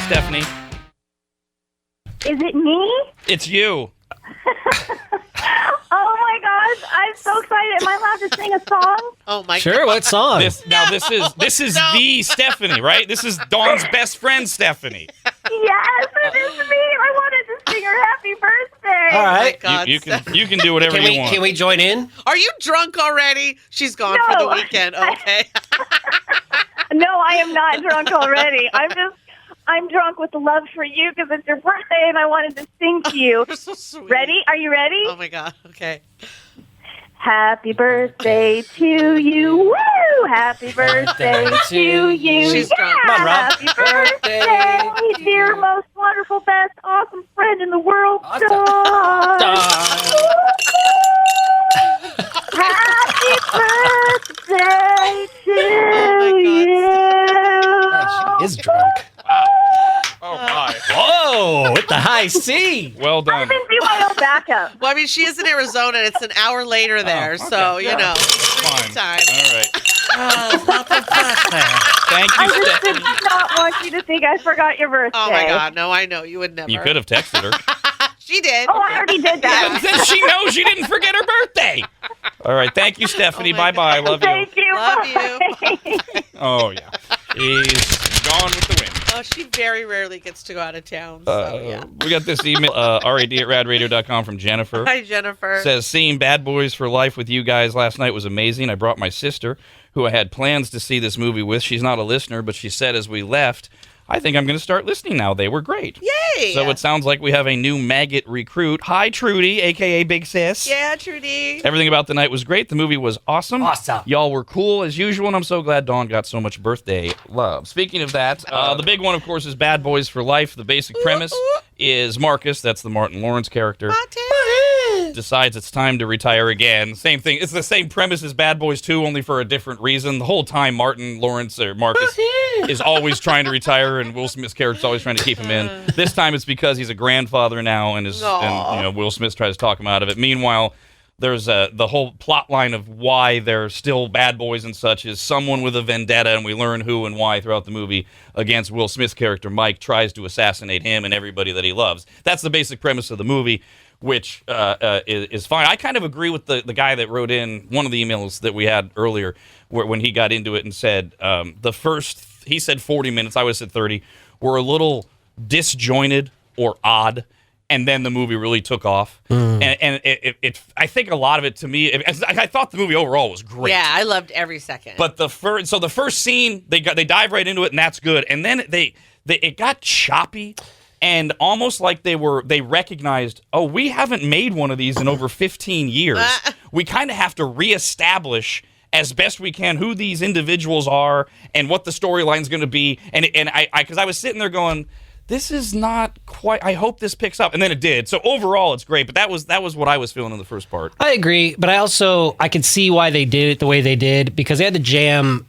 Stephanie. Is it me? It's you. Oh my gosh, I'm so excited. Am I allowed to sing a song? Oh my Sure, what song? This is the Stephanie, right? This is Dawn's best friend, Stephanie. Yes, it is me. I wanted to sing her happy birthday. All right. God. You can do whatever you want. Can we join in? Are you drunk already? She's gone for the weekend. Okay. No, I am not drunk already. I'm drunk with love for you because it's your birthday and I wanted to sing to you. You're so sweet. Ready? Are you ready? Oh my God. Okay. Happy birthday to you. Woo! Happy birthday to you. She's yeah! drunk. Come on, Rob. Happy birthday, dear most wonderful, best, awesome friend in the world, Dawn. Happy birthday to you. She is drunk. Oh my! Whoa, with the high C. Well I done. even do my own backup. Well, I mean, she is in Arizona. And it's an hour later there, okay. so you know. Fine. Time. All right. Thank I you, just did Stephanie. not want you to think I forgot your birthday. Oh my God. No, I know you would never. You could have texted her. She did. Oh, I already did that. Then she knows she didn't forget her birthday. All right. Thank you, Stephanie. Oh my Bye-bye. Love you. Thank you. Love you. Bye. Oh, yeah. He's gone with the wind. Oh, she very rarely gets to go out of town. So yeah. We got this email, rad@radradio.com from Jennifer. Hi, Jennifer. Says, seeing Bad Boys for Life with you guys last night was amazing. I brought my sister, who I had plans to see this movie with. She's not a listener, but she said as we left, I think I'm going to start listening now. They were great. Yay! So it sounds like we have a new maggot recruit. Hi, Trudy, a.k.a. Big Sis. Yeah, Trudy. Everything about the night was great. The movie was awesome. Awesome. Y'all were cool as usual, and I'm so glad Dawn got so much birthday love. Speaking of that, the big one, of course, is Bad Boys for Life. The basic premise is Marcus, that's the Martin Lawrence character, decides it's time to retire again. Same thing. It's the same premise as Bad Boys 2, only for a different reason. The whole time, Martin Lawrence, or Marcus, is always trying to retire, and Will Smith's character is always trying to keep him in. This time it's because he's a grandfather now, and Will Smith tries to talk him out of it. Meanwhile, there's the whole plot line of why they're still bad boys and such is someone with a vendetta, and we learn who and why throughout the movie, against Will Smith's character. Mike tries to assassinate him and everybody that he loves. That's the basic premise of the movie, which is fine. I kind of agree with the guy that wrote in one of the emails that we had earlier when he got into it and said he said 40 minutes, I would have said 30, were a little disjointed or odd, and then the movie really took off. And I think a lot of it, to me, I thought the movie overall was great. Yeah, I loved every second. But the first scene, they dive right into it, and that's good. And then it got choppy, and almost like they recognized, oh, we haven't made one of these in over 15 years. We kind of have to reestablish as best we can who these individuals are and what the storyline's going to be. And because I was sitting there going, this is not quite. I hope this picks up, and then it did. So overall, it's great. But that was what I was feeling in the first part. I agree, but I could see why they did it the way they did, because they had to jam.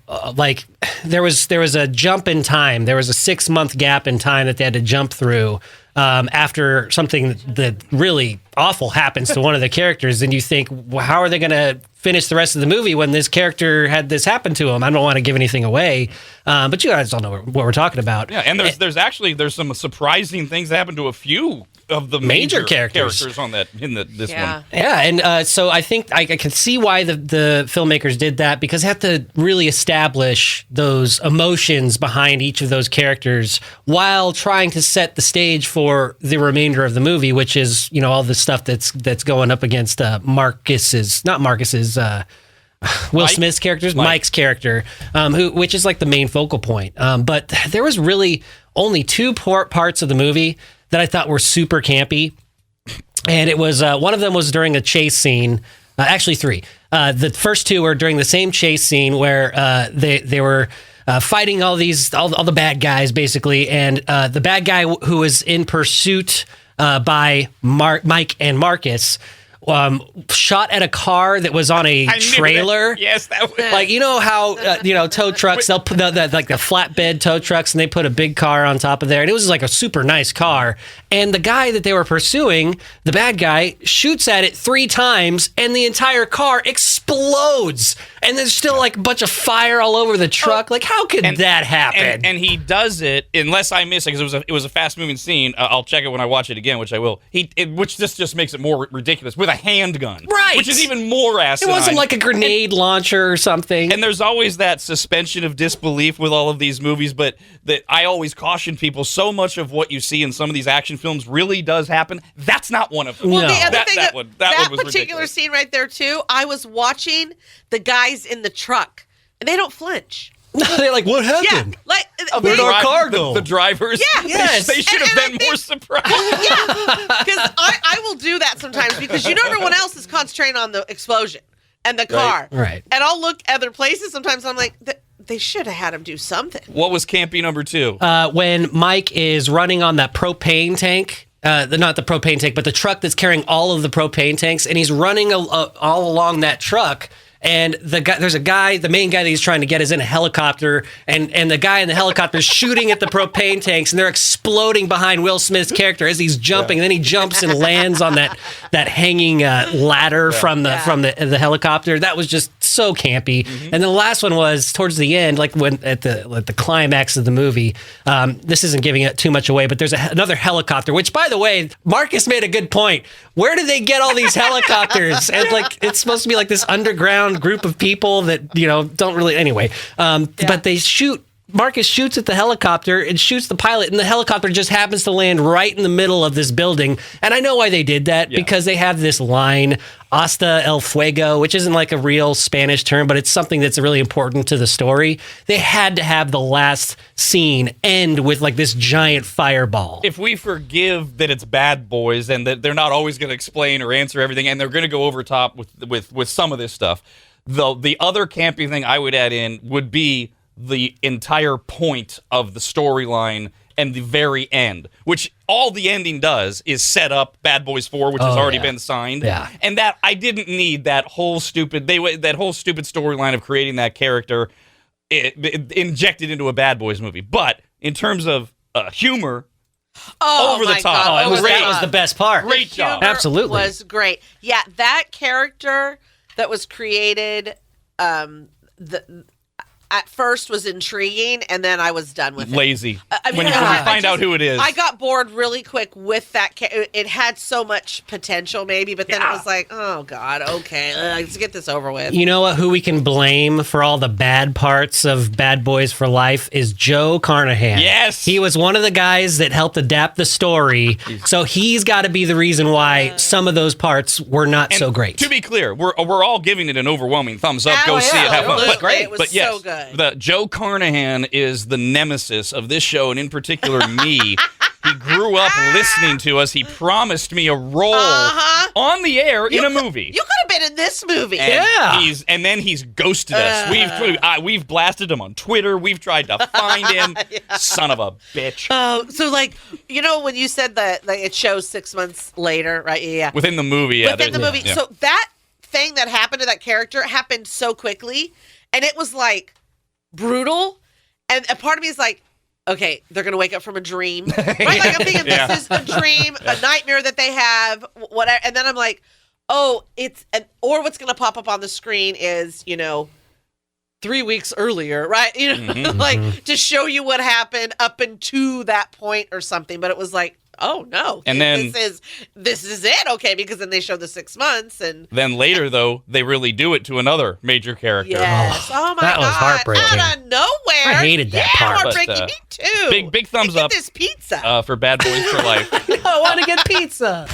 There was a jump in time. There was a 6-month gap in time that they had to jump through after something that really awful happens to one of the characters, and you think, well, how are they going to finish the rest of the movie when this character had this happen to him? I don't want to give anything away, but you guys all know what we're talking about. Yeah, and there's some surprising things that happen to a few of the major characters on this one. Yeah, and so I think I can see why the filmmakers did that, because they have to really establish those emotions behind each of those characters while trying to set the stage for the remainder of the movie, which is, all the stuff that's going up against Will Smith's characters, Mike's character, which is like the main focal point. But there was really only two parts of the movie that I thought were super campy, and it was one of them was during a chase scene. Actually, three. The first two were during the same chase scene where they were fighting all the bad guys basically, and the bad guy who was in pursuit by Mike and Marcus shot at a car that was on a I knew trailer. that. Yes, that was. Like, you know how, tow trucks, they'll put like the flatbed tow trucks, and they put a big car on top of there. And it was like a super nice car. And the guy that they were pursuing, the bad guy, shoots at it 3 times, and the entire car explodes. And there's still like a bunch of fire all over the truck. Like, how could that happen? And he does it, unless I miss it, because it was a fast-moving scene. I'll check it when I watch it again, which I will. Which this just makes it more ridiculous, with a handgun. Right. Which is even more asinine. It wasn't like a grenade launcher or something. And there's always that suspension of disbelief with all of these movies, but that I always caution people, so much of what you see in some of these action films really does happen. That's not one of them. Well, No. the other thing That one was particular ridiculous. scene right there too, I was watching the guys in the truck, and they don't flinch. They're like, what Yeah, happened? like Where'd they- our car go? The drivers. Yeah. Yes. They should have And I been think- more surprised. yeah, because I will do that sometimes because everyone else is concentrating on the explosion and the car, Right. And I'll look other places. Sometimes I'm like, they should have had him do something. What was campy number 2? When Mike is running on that propane tank, not the propane tank, but the truck that's carrying all of the propane tanks, and he's running all along that truck. And there's a guy, the main guy that he's trying to get is in a helicopter, and the guy in the helicopter is shooting at the propane tanks, and they're exploding behind Will Smith's character as he's jumping. And then he jumps and lands on that hanging ladder from the helicopter. That was just so campy. And then the last one was towards the end, like when at the climax of the movie. This isn't giving it too much away, but there's another helicopter. Which, by the way, Marcus made a good point. Where did they get all these helicopters? And like, it's supposed to be like this underground group of people that don't really anyway. But they shoot. Marcus shoots at the helicopter and shoots the pilot, and the helicopter just happens to land right in the middle of this building. And I know why they did that, because they have this line, hasta el fuego, which isn't like a real Spanish term, but it's something that's really important to the story. They had to have the last scene end with like this giant fireball. If we forgive that it's Bad Boys and that they're not always going to explain or answer everything, and they're going to go over top with some of this stuff, the other campy thing I would add in would be the entire point of the storyline and the very end, which all the ending does is set up Bad Boys 4, which has already been signed. Yeah. And that I didn't need that whole stupid storyline of creating that character injected into a Bad Boys movie. But in terms of humor, over the my top. God, Oh, that was the best part. Great job. Humor Absolutely. was great. Yeah, that character that was created, at first was intriguing, and then I was done with it. Lazy. I mean, when you I find out who it is. I got bored really quick with that. It had so much potential, maybe, but then it was like, oh God, okay, let's get this over with. You know what? Who we can blame for all the bad parts of Bad Boys for Life is Joe Carnahan. Yes. He was one of the guys that helped adapt the story, so he's got to be the reason why some of those parts were not so great. To be clear, we're all giving it an overwhelming thumbs up. Go see it, have fun. was great. It was but yes, so good. The Joe Carnahan is the nemesis of this show, and in particular me. He grew up listening to us. He promised me a role on the air in a movie. You could have been in this movie. And then he's ghosted us. We've blasted him on Twitter. We've tried to find him. Son of a bitch. Oh, so like, when you said that like it shows 6 months later, right? Yeah. Within the movie, Within the movie. Yeah. So that thing that happened to that character happened so quickly, and it was like brutal. And a part of me is like, okay, they're going to wake up from a dream. Right? Like I'm thinking this is a dream, a nightmare that they have, whatever. And then I'm like, oh, or what's going to pop up on the screen is, 3 weeks earlier, right? Like to show you what happened up into that point or something. But it was like, oh no. And then this is it. Okay. Because then they show the 6 months and then later though, they really do it to another major character. yes. Oh my that God. was heartbreaking. Out of nowhere. I hated that yeah, part. Heartbreaking. But, Me too. Big thumbs Get up this pizza. for Bad Boys for Life. I want to get pizza.